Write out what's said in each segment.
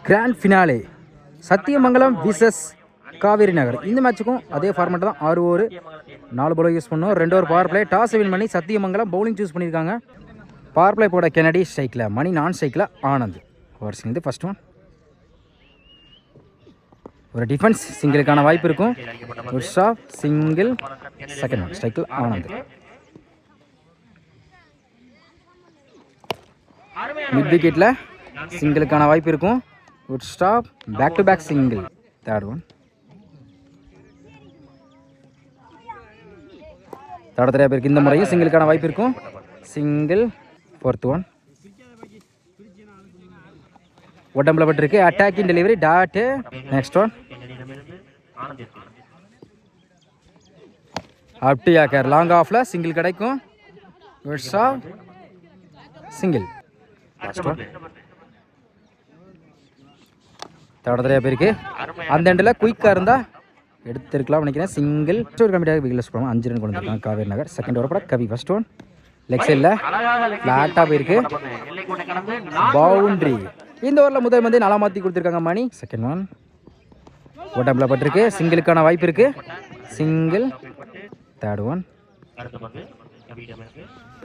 Grand finale Sathyamangalam versus Kaveri Nagar. இந்த மேட்சுக்கும் அதே ஃபார்மேட் தான். 6 ஓவர் 4 பால் யூஸ் பண்ணோம். 2 over power play. Toss win பண்ணி சத்தியமங்கலம் பவுலிங் சூஸ் பண்ணியிருக்காங்க. பவர் பிளே போட கெனடி, ஸ்ட்ரைக்கில் மணி, நான் ஸ்ட்ரைக்கில் ஆனந்த். ஓவர்ஸ்லேருந்து ஃபர்ஸ்ட் ஒன். ஒரு டிஃபென்ஸ் சிங்கிளுக்கான வாய்ப்பு இருக்கும். ஒரு ஷாப் சிங்கிள். செகண்ட் ஒன் ஸ்ட்ரைக்கில் ஆனந்த். மிட் விக்கெட்டில் சிங்கிளுக்கான வாய்ப்பு இருக்கும். Good stop. Back to back single. Third one. தடத்தரையா பேருக்கு இந்த முறையும் சிங்கிளுக்கான வாய்ப்பு இருக்கும். சிங்கிள். Fourth one. உடம்புல பட்டிருக்கு. Attacking delivery. Dot. Next one. அப்டி யாக்கர் லாங் ஆஃப்ல சிங்கிள் கிடைக்கும். Good stop. சிங்கிள். தடத்தரையா பேருக்கு அந்த எண்டில் குயிக்காக இருந்தால் எடுத்துருக்கலாம் நினைக்கிறேன். சிங்கிள். ஒரு கம்மியாக விகிலஸ் போகணும். 5 ரன் கொண்டு வந்திருக்காங்க காவேரி நகர். செகண்ட் ஓவர் பட கவி. First one. லெக் சைடில் ஃப்ளாட்டாக போயிருக்கு. பவுண்ட்ரி. இந்த ஓவரில் முதல் வந்து நல்லா மாற்றி கொடுத்துருக்காங்க மணி. Second one. உடம்புல பட்டிருக்கு. சிங்கிளுக்கான வாய்ப்பு இருக்கு. சிங்கிள். Third one.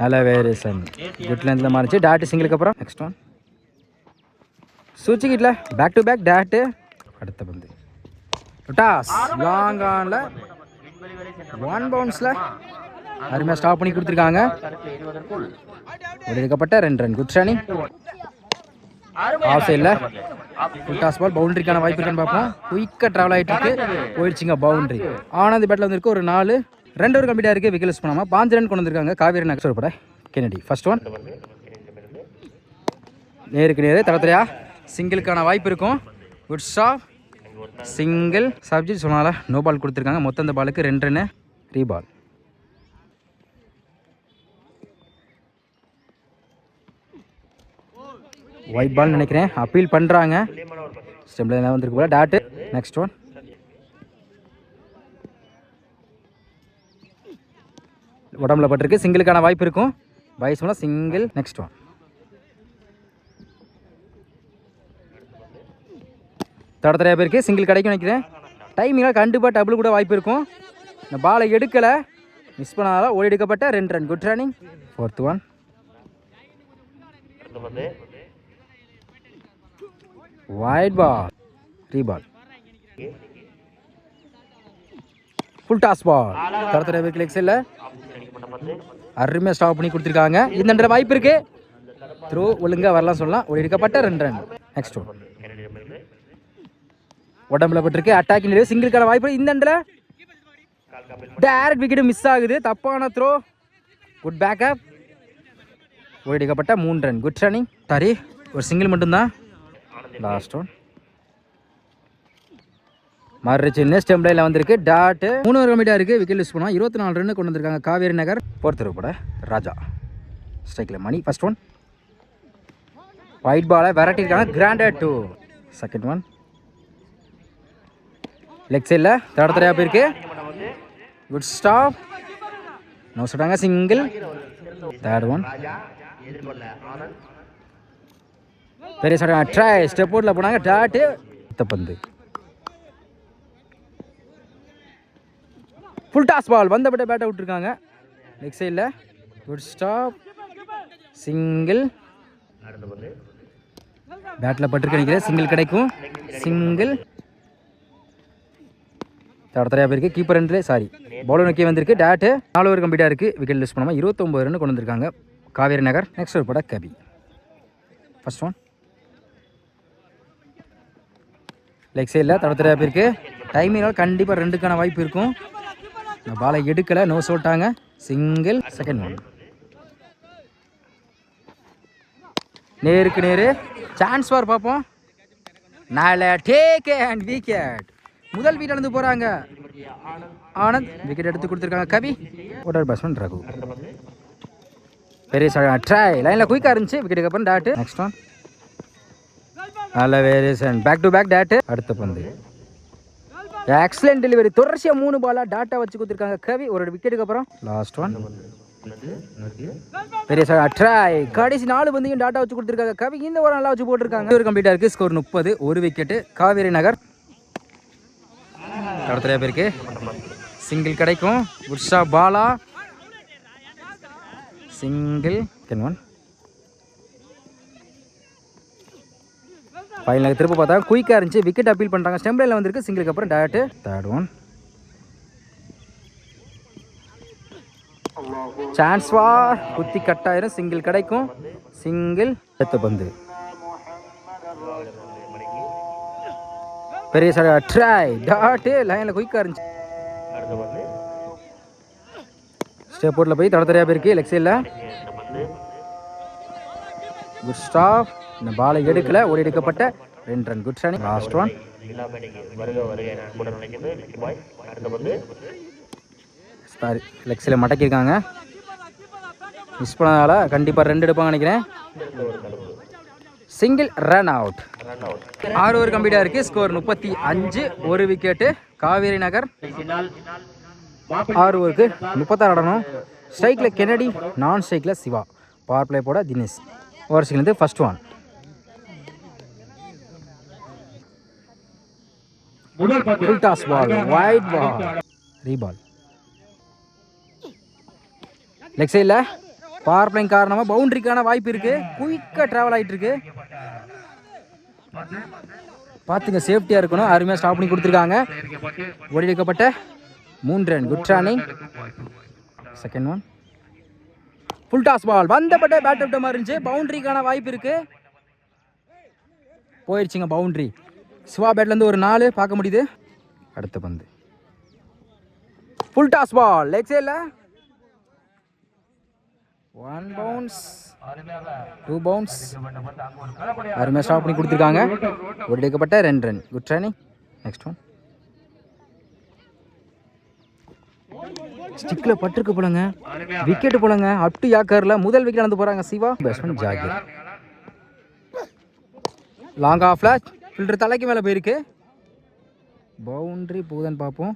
நல்ல வேரியேஷன். குட் லென்த்தில் மாறிச்சு. டாட்டு சிங்கிளுக்கு அப்புறம் நெக்ஸ்ட் ஒன். சுவிட்ச் கிட்டில் பேக் டு பேக் டாட்டு. அடுத்த பந்து டாஸ் லாங் ஆன்ல 1 பவுன்ஸில் அருமையாக ஸ்டாப் பண்ணி கொடுத்துருக்காங்க. எடுக்கப்பட்ட 2 ரன். Good running. ஆஃப் சைடில் ஃபுல் டாஸ் பால். பவுண்டரிக்கான வாய்ப்பு இருக்கான்னு பார்ப்போம். குயிக்காக ட்ராவல் ஆகிட்டு இருக்கு. போயிடுச்சுங்க பவுண்டரி. ஆனந்த் பேட்டில் வந்துருக்கு. ஒரு 4. 2 ஓவர் கம்ப்ளீட்டாக இருக்குது. விக்கெட் யூஸ் பண்ணாமல் 5 ரன் கொண்டு வந்திருக்காங்க காவேரி நகர் பட கெனடி. First one. நேருக்கு நேரு. தடத்தரையா சிங்கிளுக்கான வாய்ப்பு இருக்கும். Good stop. சிங்கிள். சப்ஜெக்ட் சொன்னால நோ பால் கொடுத்துருக்காங்க. மொத்தம் இந்த பாலுக்கு 2 ரன்னு. ரீபால். ஒயிட் பால் நினைக்கிறேன். அப்பீல் பண்ணுறாங்க. ஸ்டெம்பில் என்ன வந்துருக்கு போல. டாட்டு. Next one. உடம்புல பட்டிருக்கு. சிங்கிளுக்கான வாய்ப்பு இருக்கும். பைஸ் மூலம் சிங்கிள். Next one. தடத்தரையா பேருக்கு சிங்கிள் கிடைக்கும் நினைக்கிறேன். டைமிங்கில் கண்டிப்பாக டபுள் கூட வாய்ப்பு இருக்கும். இந்த பாலை எடுக்கலை. மிஸ் பண்ணாதான் ஓடி எடுக்கப்பட்ட 2 run. Good running. Fourth one. Wide ball. Reball. Full toss ball. தடத்தரையா பேருக்கு லெக் சைடில் அருமையாக ஸ்டாப் பண்ணி கொடுத்துருக்காங்க. இந்த வாய்ப்பு இருக்கு. த்ரோ ஒழுங்காக வரலாம் சொல்லலாம். ஓடி எடுக்கப்பட்ட 2 ரன். Next one. உடம்புல பட்டிருக்கு. அட்டாக்கிங் சிங்கிளுக்கான வாய்ப்பு. இந்த டைரக்ட் விக்கெட் மிஸ் ஆகுது. தப்பான த்ரோ. Good backup. ஓடிக்கப்பட்ட 3 ரன். Good running. சாரி, ஒரு சிங்கிள் மட்டும்தான். Last one. மறுச்சு நெக்ஸ்ட் எம்ப்ளாயில் வந்திருக்கு. டாட்டு. 3 ஓவர் கம்ப்ளீட்டாக இருக்குது. விக்கெட் யூஸ் பண்ணுவோம். 24 ரன் கொண்டு வந்திருக்காங்க காவேரி நகர். போர்த் பட ராஜா. ஸ்ட்ரைக்கில் மணி. First one. ஒயிட் பாலை விரட்டிருக்காங்க. கிராண்டட் 2. Second one. லெக் சைடில் தடத்தரையா போயிருக்கு. Good stop. நோ சொல்கிறாங்க. சிங்கிள். Third one. பெரிய சொல்கிறாங்க. ட்ரை ஸ்டெப் அவுட்டில் போனாங்க. டாட்டு. பந்து. ஃபுல் டாஸ் பால். வந்தபட்ட பேட்டை விட்டுருக்காங்க. லெக் சைடில். Good stop. சிங்கிள். பேட்டில் பட்டிருக்கு நினைக்கிறேன். சிங்கிள் கிடைக்கும். சிங்கிள். தடத்தரையா பேருக்கு கீப்பர் ரெண்டு. சாரி, பவுலர் நோக்கி வந்திருக்கு. டாட்டு. 4 ஓவர் கம்ப்ளீட்டாக இருக்குது. விக்கெட் யூஸ் பண்ணாமல் 29 ரன் கொண்டு வந்திருக்காங்க காவேரி நகர். நெக்ஸ்ட் ஒரு பட கபி. First one. லெக் சைடில் தடத்தரையா பேருக்கு டைமிங்கால் கண்டிப்பாக 2க்கான வாய்ப்பு இருக்கும். பாலை எடுக்கலை. நோ சொல்லிட்டாங்க. சிங்கிள். Second one. நேருக்கு நேரு. சான்ஸ் பார் பார்ப்போம். நாளை டேக் அண்ட் விக்கெட். முதல் வீட்டில் இருந்து போகிறாங்க. ஆனந்த் விக்கெட் எடுத்து கொடுத்துருக்காங்க. கவி. Order batsman Raghu. பெரிய ட்ரை லைனில் குயிக்காக இருந்துச்சு. விக்கெட்டுக்கு அப்புறம் டாட்டு. Next one. நல்ல variation. Back to back dot. அடுத்த பந்து. Excellent delivery. தொடர்ச்சியாக 3 பாலாக டாட்டா வச்சு கொடுத்துருக்காங்க கவி. ஒரு விக்கெட்டுக்கு அப்புறம் லாஸ்ட் ஒன். பெரிய சார் ட்ரை கடைசி 4 பந்தையும் டாட்டா வச்சு கொடுத்துருக்காங்க கவி. இந்த ஒரு நல்லா வச்சு போட்டிருக்காங்க. ஒரு கம்ப்ளீட்டாக இருக்குது. ஸ்கோர் 30. ஒரு விக்கெட்டு காவேரி நகர். கடத்துறையா பேருக்கு சிங்கிள் கிடைக்கும். Usha Bala single. One final திரும்ப பார்த்தா குயிக்காக இருந்துச்சு. விக்கெட் அப்பீல் பண்ணுறாங்க. ஸ்டெம்ப் லைனில் வந்திருக்கு. சிங்கிளுக்கு அப்புறம் டேட்டு. தேர்ட் ஒன் சான்ஸ் வார் குத்தி கட்டாயிரும். சிங்கிள் கிடைக்கும். சிங்கிள். அடுத்த பந்து பெரிய சார் ட்ரை டாட்டு லைனில் குயிக்காக இருந்துச்சு. ஸ்டெப் போர்ட்டில் போய் தடத்தரையாக போயிருக்கு. லெக் சைடில் குட் ஸ்டாப். இந்த பாலை எடுக்கல. ஓடி எடுக்கப்பட்ட 2 run. Good running. Last one sorry leg சைடில் மடக்கியிருக்காங்க. மிஸ் பண்ணதால கண்டிப்பாக 2 எடுப்பாங்க நினைக்கிறேன். Single run out. 6 ஓவர் கம்ப்ளீட்டாக இருக்குது. ஸ்கோர் 35. ஒரு விக்கெட்டு காவேரி நகர். 6 ஓவருக்கு 36 ஆடணும். ஸ்ட்ரைக்கில் கென்னடி, நான் ஸ்ட்ரைக்கில் சிவா, பவர் பிளே போட தினேஷ். ஓவர்ஸ்லேருந்து first one full toss ball wide ball reball. Leg சைடில் பவர் பிளேயிங் காரணமாக பவுண்டரிக்கான வாய்ப்பு இருக்குது. குயிக்காக ட்ராவல் ஆகிட்டு இருக்கு. பார்த்துங்க சேஃப்டியாக இருக்கணும். அருமையாக ஸ்டாப் பண்ணி கொடுத்துருக்காங்க. ஓடி எடுக்கப்பட்ட 3 run. Good running. Second one full toss ball வந்தப்பட்ட பேட் அவுட் மாதிரி இருந்துச்சு. பவுண்டரிக்கான வாய்ப்பு இருக்கு. போயிடுச்சுங்க பவுண்டரி. சிவா பேட்லேருந்து ஒரு 4 பார்க்க முடியுது. அடுத்த பந்து ஃபுல் டாஸ் பால் லெக் சைடில் 1 பவுன்ஸ் 2 பவுன்ஸ். அருமையாக ஸ்டாப் பண்ணி கொடுத்துருக்காங்க. ஒரு எடுக்கப்பட்ட 2 run. Good running. Next one ஸ்டிக்கில் பட்டிருக்கு போலங்க. விக்கெட்டு போலங்க. அப் டு யாக்கரில் முதல் விக்கெட் நடந்து போகிறாங்க சிவா. பேட்ஸ்மேன் ஜாகிர். லாங் ஆஃப்ல ஃபில்டர் தலைக்கு மேலே போயிருக்கு. பவுண்டரி போகுதான்னு பார்ப்போம்.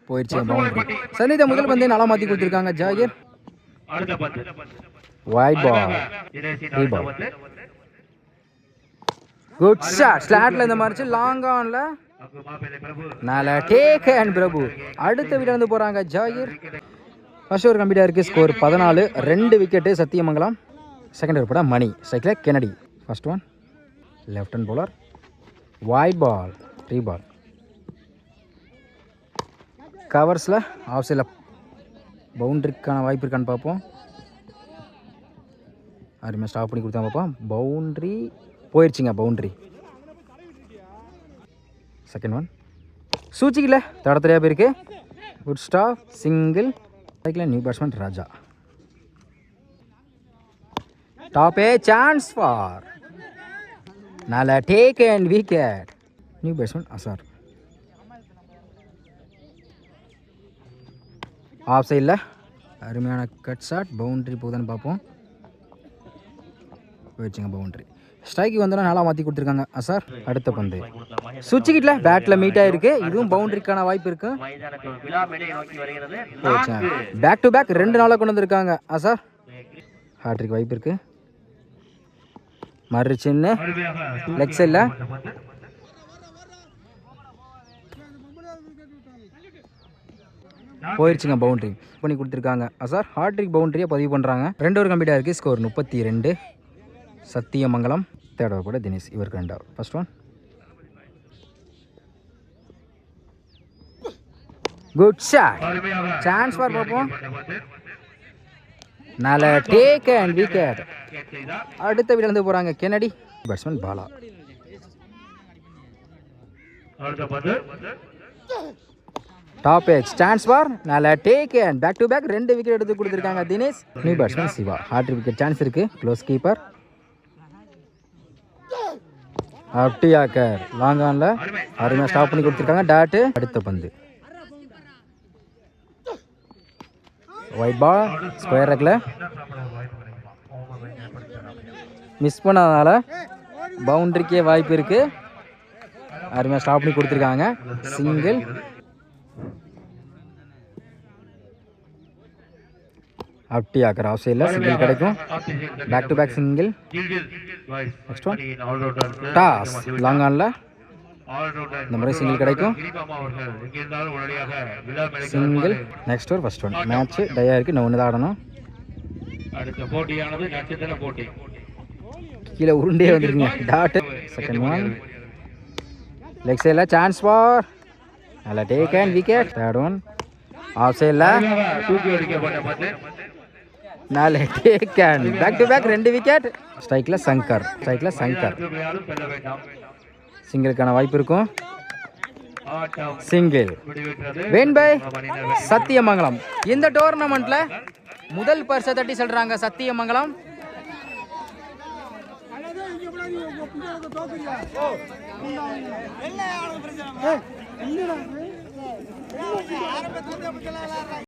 போயிடுச்சு பவுண்டரி. சந்தித்த முதல் பந்தை நல்லா மாற்றி கொடுத்துருக்காங்க Zakir. Wide ball reball. Good shot. ஸ்லாட்ல இந்த மாதிரி லாங் ஆன்ல நல்ல டேக் அண்ட் பிரபு. அடுத்த விக்கெட் வந்து போறாங்க ஜாகிர். ஃபர்ஸ்ட் ஓவர் கம்ப்ளீட்டாக இருக்குது. Score 14. 2 wicket Sathyamangalam. Second over போட மணி. ஸ்ட்ரைக்கில் Kennedy. First one left hand bowler wide ball reball. கவர்ஸில் ஆஃப் சைடில் பவுண்டரிக்கான வாய்ப்பு இருக்கான்னு பார்ப்போம். அருமையாக ஸ்டாப் பண்ணி கொடுத்தா பார்ப்போம். பவுண்ட்ரி போயிடுச்சுங்க. பவுண்ட்ரி. செகண்ட் ஒன் சூச்சிக்கல தடத்தரையாக போயிருக்கு. Good stop. Single. New batsman Raja. டாப்பே சான்ஸ் ஃபார் நல்ல take and wicket. New batsman Azhar. Off சைடில் அருமையான கட் ஷாட். பவுண்ட்ரி போகுதான்னு பார்ப்போம். போயிடுச்சுங்க பவுண்ட்ரி. ஸ்ட்ரைக்கு வந்தோன்னா நல்லா மாற்றி கொடுத்துருக்காங்க அசார். அடுத்த பந்து சுவிட்சுக்கிட்ட பேட்டில் மீட் ஆகிருக்கு. இதுவும் பவுண்டரிக்கான வாய்ப்பு இருக்கு. பேக் டு பேக் 2 நாளாக கொண்டு வந்திருக்காங்க அசார். ஹாட்ரிக் வாய்ப்பு இருக்கு. மறு சின்ன லெக் சைடில் போயிடுச்சுங்க. பவுண்டரி பண்ணி கொடுத்துருக்காங்க அசார். ஹாட்ரிக் பவுண்டரியை பதிவு பண்ணுறாங்க. 2 ஓவர் கம்ப்ளீட்டாக இருக்குது. ஸ்கோர் 32. சத்தியமங்கலம். தேர்ட் ஓவர் கூட தினேஷ். இவருக்கு 2 over. First one good shot. Chance for பார்ப்போம். நல்ல டேக் அண்ட் விக்கெட். அடுத்த விக்கெட் வந்து போகிறாங்க கென்னடி. பேட்ஸ்மேன் பாலா. டாப் எக்ஸ் சான்ஸ் ஃபார் நல்ல take and back to back 2 wicket எடுத்து கொடுத்துருக்காங்க Dinesh. New batsman Siva. Hard wicket chance இருக்கு. க்ளோஸ் கீப்பர் அப்டியாக்கர். லாங் ஆன்ல அருமையாக ஸ்டாப் பண்ணி கொடுத்துருக்காங்க. டாட்டு. அடுத்த பந்து ஒயிட் பால் ஸ்கொயர் ரெக்கில் மிஸ் பண்ணாதனால பவுண்டரிக்கே வாய்ப்பு இருக்கு. அருமையாக ஸ்டாப் பண்ணி கொடுத்துருக்காங்க. சிங்கிள். அப்படி ஆக்கிற ஆஃப் சைடில் சிங்கிள் கிடைக்கும். Back to back single. Next one toss long ஆனில் இந்த மாதிரி சிங்கிள் கிடைக்கும். சிங்கிள். நெக்ஸ்ட் ஒரு ஃபர்ஸ்ட் ஒன். மேட்ச் டையா இருக்குது, இன்னும் ஒன்று தான் ஆடணும். கீழே உருண்டே வந்துருக்குங்க. டாட். செகண்ட் ஒன் லெக் சைடில் சான்ஸ் ஃபார் நல்லா take and wicket. Third one off சைடில் நாலு take and back to back 2 wicket. ஸ்ட்ரைக்கில் சங்கர். சிங்கிளுக்கான வாய்ப்பு இருக்கும். சிங்கிள். Win by Sathyamangalam. இந்த டோர்னமெண்ட்ல முதல் பரிசை தட்டி சொல்றாங்க சத்தியமங்கலம்.